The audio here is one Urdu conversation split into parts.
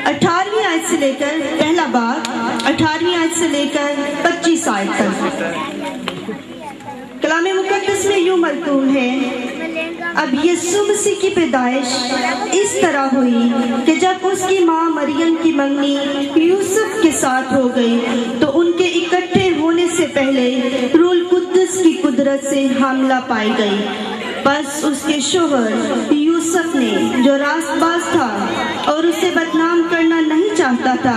18ویں آیت سے لے کر پہلا باب 18ویں آیت سے لے کر 25 آیت تک کلام مقدس میں یوں ملطون ہے، اب یسوع مسیح کی پیدائش اس طرح ہوئی کہ جب اس کی ماں مریم کی منگنی یوسف کے ساتھ ہو گئی تو ان کے اکٹھے ہونے سے پہلے روح القدس کی قدرت سے حاملہ پائی گئی۔ بس اس کے شوہر یوسف نے جو راست باز تھا اور اسے بدنام کرنا نہیں چاہتا تھا،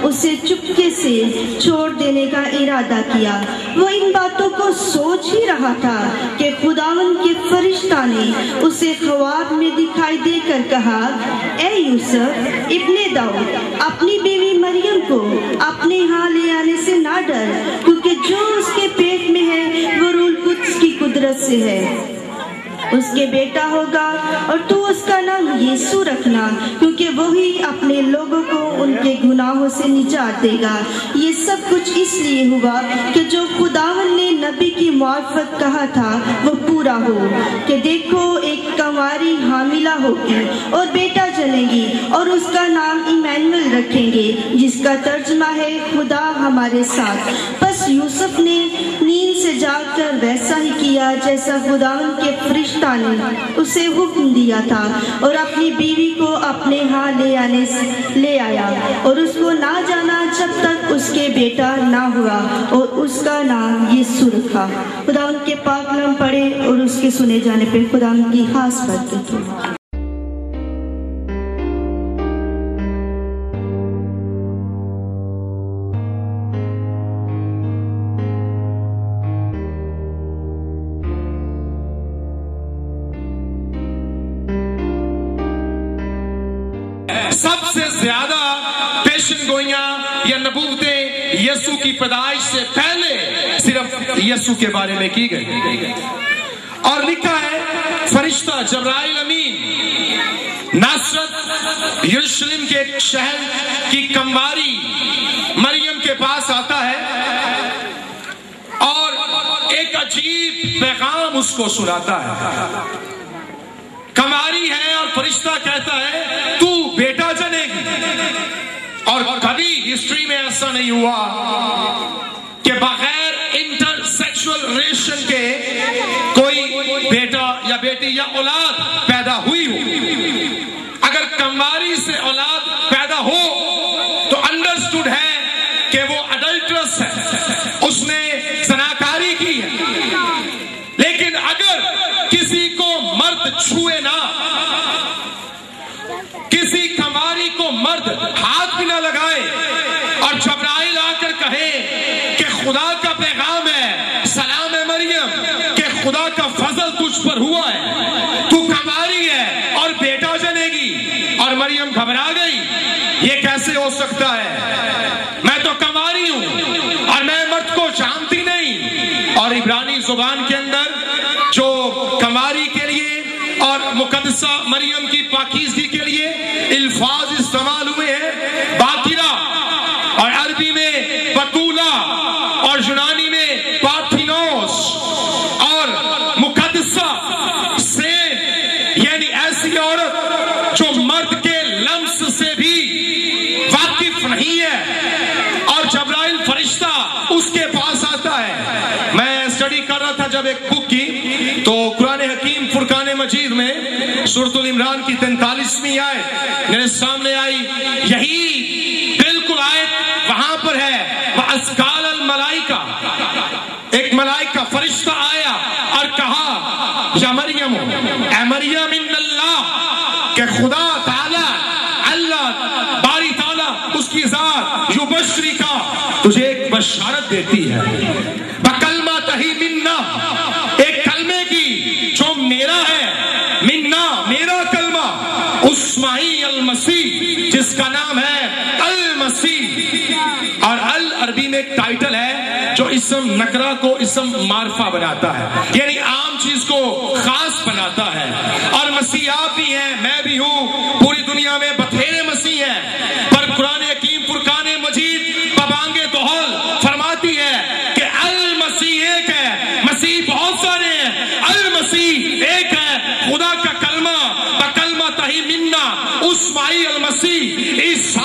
اسے چپکے سے چھوڑ دینے کا ارادہ کیا۔ وہ ان باتوں کو سوچ ہی رہا تھا کہ خداوند کے فرشتہ نے اسے خواب میں دکھائی دے کر کہا، اے یوسف ابن داؤد، اپنی بیوی مریم کو اپنے ہاں لے آنے سے نہ ڈر، کیونکہ جو اس کے پیٹ میں ہے وہ روح القدس کی قدرت سے ہے۔ اس کے بیٹا ہوگا اور تو اس کا نام یسوع رکھنا، کیونکہ وہی اپنے لوگوں کو ان کے گناہوں سے نجات دے گا۔ یہ سب کچھ اس لیے ہوا کہ جو خداوند نے نبی کی معرفت کہا تھا وہ پورا ہو، کہ دیکھو ایک کنواری حاملہ ہوگی اور بیٹا جنے گی اور اس کا نام ایمانویل رکھیں گے، جس کا ترجمہ ہے خدا ہمارے ساتھ۔ بس یوسف نے نیند سے جاگ کر ویسا ہی کیا جیسا خداوند کے فرشتہ نے اسے حکم دیا تھا، اور اپنی بیوی کو اپنے ہاں لے آیا، اور اس کو نہ جانا جب تک اس کے بیٹا نہ ہوا، اور اس کا نام یسوع رکھا۔ خداوند کے پاک کلام پڑھے اور اس کے سنے جانے پہ خداوند کی خاص برکت ہو۔ سب سے زیادہ پیشن گوئیاں یا نبوتیں یسوع کی پیدائش سے پہلے صرف یسوع کے بارے میں کی گئی، اور لکھا ہے فرشتہ جبرائیل امین ناصرت یروشلم کے ایک شہر کی کنواری مریم کے پاس آتا ہے اور ایک عجیب پیغام اس کو سناتا ہے۔ کنواری ہے اور فرشتہ کہتا ہے تو بیٹا جنے گی، اور کبھی ہسٹری میں ایسا نہیں ہوا کہ بغیر انٹر سیکشول ریلیشن کے کوئی بیٹا یا بیٹی یا اولاد پیدا ہوئی ہو۔ اگر کنواری سے اولاد پیدا ہو تو انڈرسٹوڈ ہے کہ وہ اڈلٹرس ہے، اس نے زناکاری کی ہے۔ لیکن اگر کسی کو مرد چھوئے نہ، کسی کنواری کو مرد ہاتھ بھی نہ لگائے، اور جبرائیل آ کر کہے کہ خدا کا پیغام ہے، سلام ہے مریم، کہ خدا کا فضل تجھ پر ہوا ہے، تو کنواری ہے اور بیٹا جنے گی، اور مریم گھبرا گئی، یہ کیسے ہو سکتا ہے، میں تو کنواری ہوں اور میں مرد کو جانتی نہیں۔ اور عبرانی زبان کے اندر جو کنواری کے لیے اور مقدسہ مریم کی پاکیزگی کے لیے الفاظ استعمال ہوئے ہیں، باکرہ، اور عربی میں بطولہ، اور یونانی میں پارتھینوس، اور مقدسہ سین، یعنی ایسی عورت جو مرد کے لمس سے بھی واقف نہیں ہے، اور جبرائیل فرشتہ اس کے پاس آتا ہے۔ میں اسٹڈی کر رہا تھا جب ایک بک کی، تو قرآن حکیم فرقان مجید میں سورۃ العمران کی 43ویں آیت میرے سامنے آئی، یہی بالکل آیت وہاں پر ہے، وَأَسْقَالَ الْمَلَائِكَةُ، ایک ملائکہ فرشتہ آیا اور کہا، یا مریم، اے مریم، ان اللہ، کہ خدا تعالی، اللہ باری تعالی، اس کی ذات، یبشری کا، تجھے ایک بشارت دیتی ہے، بکلمہ ہی منا، ایک کلمے کی جو میرا ہے، منا میرا کلمہ، اسماعی المسیح، جس کا نام ہے المسیح، اور عربی میں ایک ٹائٹل ہے جو اسم نکرہ کو اسم معرفہ بناتا ہے، یعنی عام چیز کو خاص بناتا ہے۔ اور مسیح آپ بھی ہیں، میں بھی ہوں، پوری دنیا میں بتھیرے مسیح ہیں، پر قرآن حکیم فرقان مجید ببانگ دہل فرماتی ہے کہ المسیح ایک ہے، مسیح بہت سارے ہیں، المسیح ایک ہے، خدا کا کلمہ، بکلمہ تہی منا، اسماعی المسیح، عیسیٰ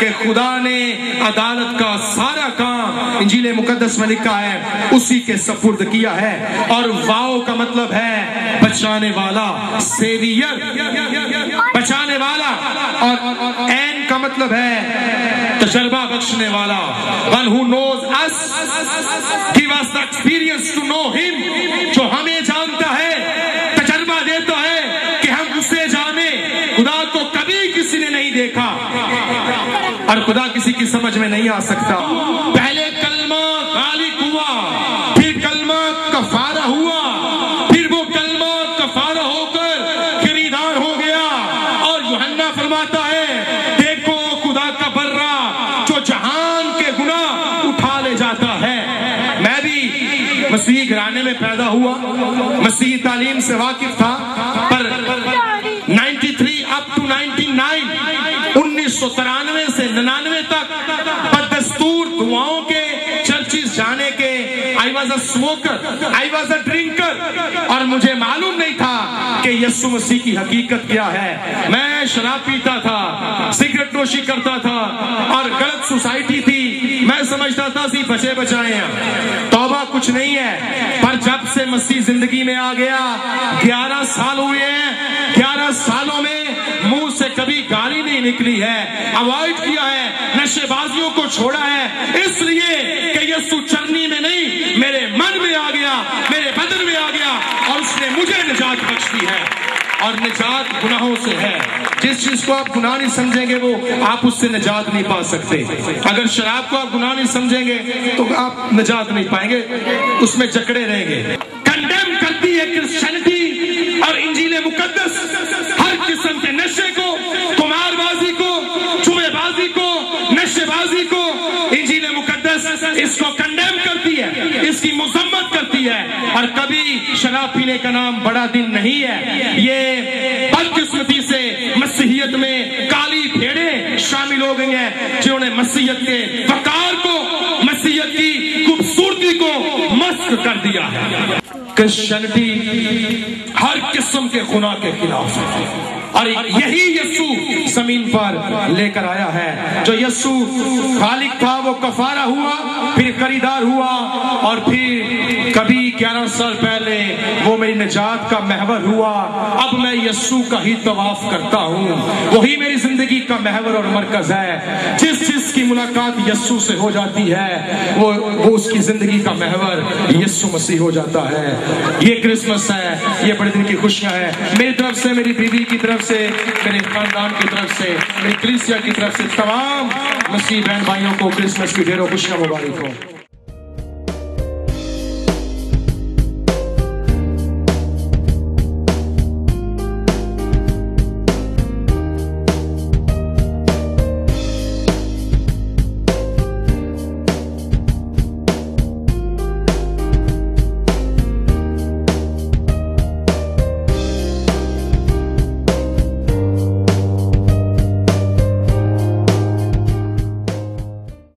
کہ خدا نے عدالت کا سارا کام انجیل مقدس میں لکھا ہے اسی کے سپرد کیا ہے، اور واؤ کا مطلب ہے بچانے والا، سیویئر، بچانے والا، اور این کا مطلب ہے تجربہ بخشنے والا، one who knows us, give us the experience to know him، جو ہمیں جانتا ہے، تجربہ دیتا ہے کہ ہم اسے جانے۔ خدا کو کبھی کسی نے نہیں دیکھا اور خدا کسی کی سمجھ میں نہیں آ سکتا۔ پہلے کلمہ خالق ہوا، پھر کلمہ کفارہ ہوا، پھر وہ کلمہ کفارہ ہو کر خریدار ہو گیا، اور یوحنا فرماتا ہے دیکھو خدا کا برہ جو جہان کے گناہ اٹھا لے جاتا ہے۔ میں بھی مسیحی گھرانے میں پیدا ہوا، مسیحی تعلیم سے واقف تھا، پر 93 اپ ٹو 99 1993 سے 99 تک بدستور دعاؤں کے چرچز جانے کے I was a smoker, I was a drinker، اور مجھے معلوم نہیں تھا کہ یسوع مسیح کی حقیقت کیا ہے۔ میں شراب پیتا تھا، سگریٹ نوشی کرتا تھا، اور غلط سوسائٹی تھی، میں سمجھتا تھا سی بچے بچائے ہیں، توبہ کچھ نہیں ہے۔ پر جب سے مسیح زندگی میں آ گیا، 11 سال ہوئے ہیں، 11 سالوں میں منہ سے کبھی گالی نہیں نکلی ہے، اوائڈ کیا ہے، نشے بازیوں کو چھوڑا ہے، اس لیے کہ یسوع چرنی میں نہیں میرے من میں آ گیا، میرے بدن میں آ گیا، اور اس نے مجھے نجات بخش دی ہے، اور نجات گناہوں سے ہے۔ جس چیز کو آپ گناہ نہیں سمجھیں گے وہ آپ اس سے نجات نہیں پا سکتے۔ اگر شراب کو آپ گناہ نہیں سمجھیں گے تو آپ نجات نہیں پائیں گے، اس میں جکڑے رہیں گے۔ کنڈیم کرتی ہے کرسچینٹی اور انجیل مقدس ہر قسم کے نشے کو، قمار بازی کو، جوئے بازی کو، نشے بازی کو۔ انجیل مقدس اس کو کنڈیم کرتی ہے، اس کی مذمت کرتی ہے، اور کبھی شراب پینے کا نام بڑا دن نہیں ہے۔ یہ بدقسمتی سے مسیحیت میں کالی بھیڑیں شامل ہو گئی ہیں جنہوں نے مسیحیت کے وقار کو، مسیحیت کی خوبصورتی کو مسخ کر دیا ہے۔ کرسچینٹی ہر قسم کے گناہ کے خلاف ہے، اور یہی یسوع زمین پر لے کر آیا ہے۔ جو یسوع خالق تھا وہ کفارہ ہوا، پھر خریدار ہوا، اور پھر کبھی 11 سال پہلے وہ میری نجات کا محور ہوا۔ اب میں یسوع کا ہی طواف کرتا ہوں، وہی میری زندگی کا محور اور مرکز ہے۔ جس کی ملاقات یسوع سے ہو جاتی ہے وہ اس کی زندگی کا محور یسوع مسیح ہو جاتا ہے۔ یہ کرسمس ہے، یہ بڑے دن کی خوشیاں ہیں۔ میری طرف سے، میری بیوی کی طرف سے، میرے خاندان کی طرف سے، میری کلیسیا کی طرف سے تمام مسیح بہن بھائیوں کو کرسمس کی ڈھیروں خوشیاں مبارک ہوں۔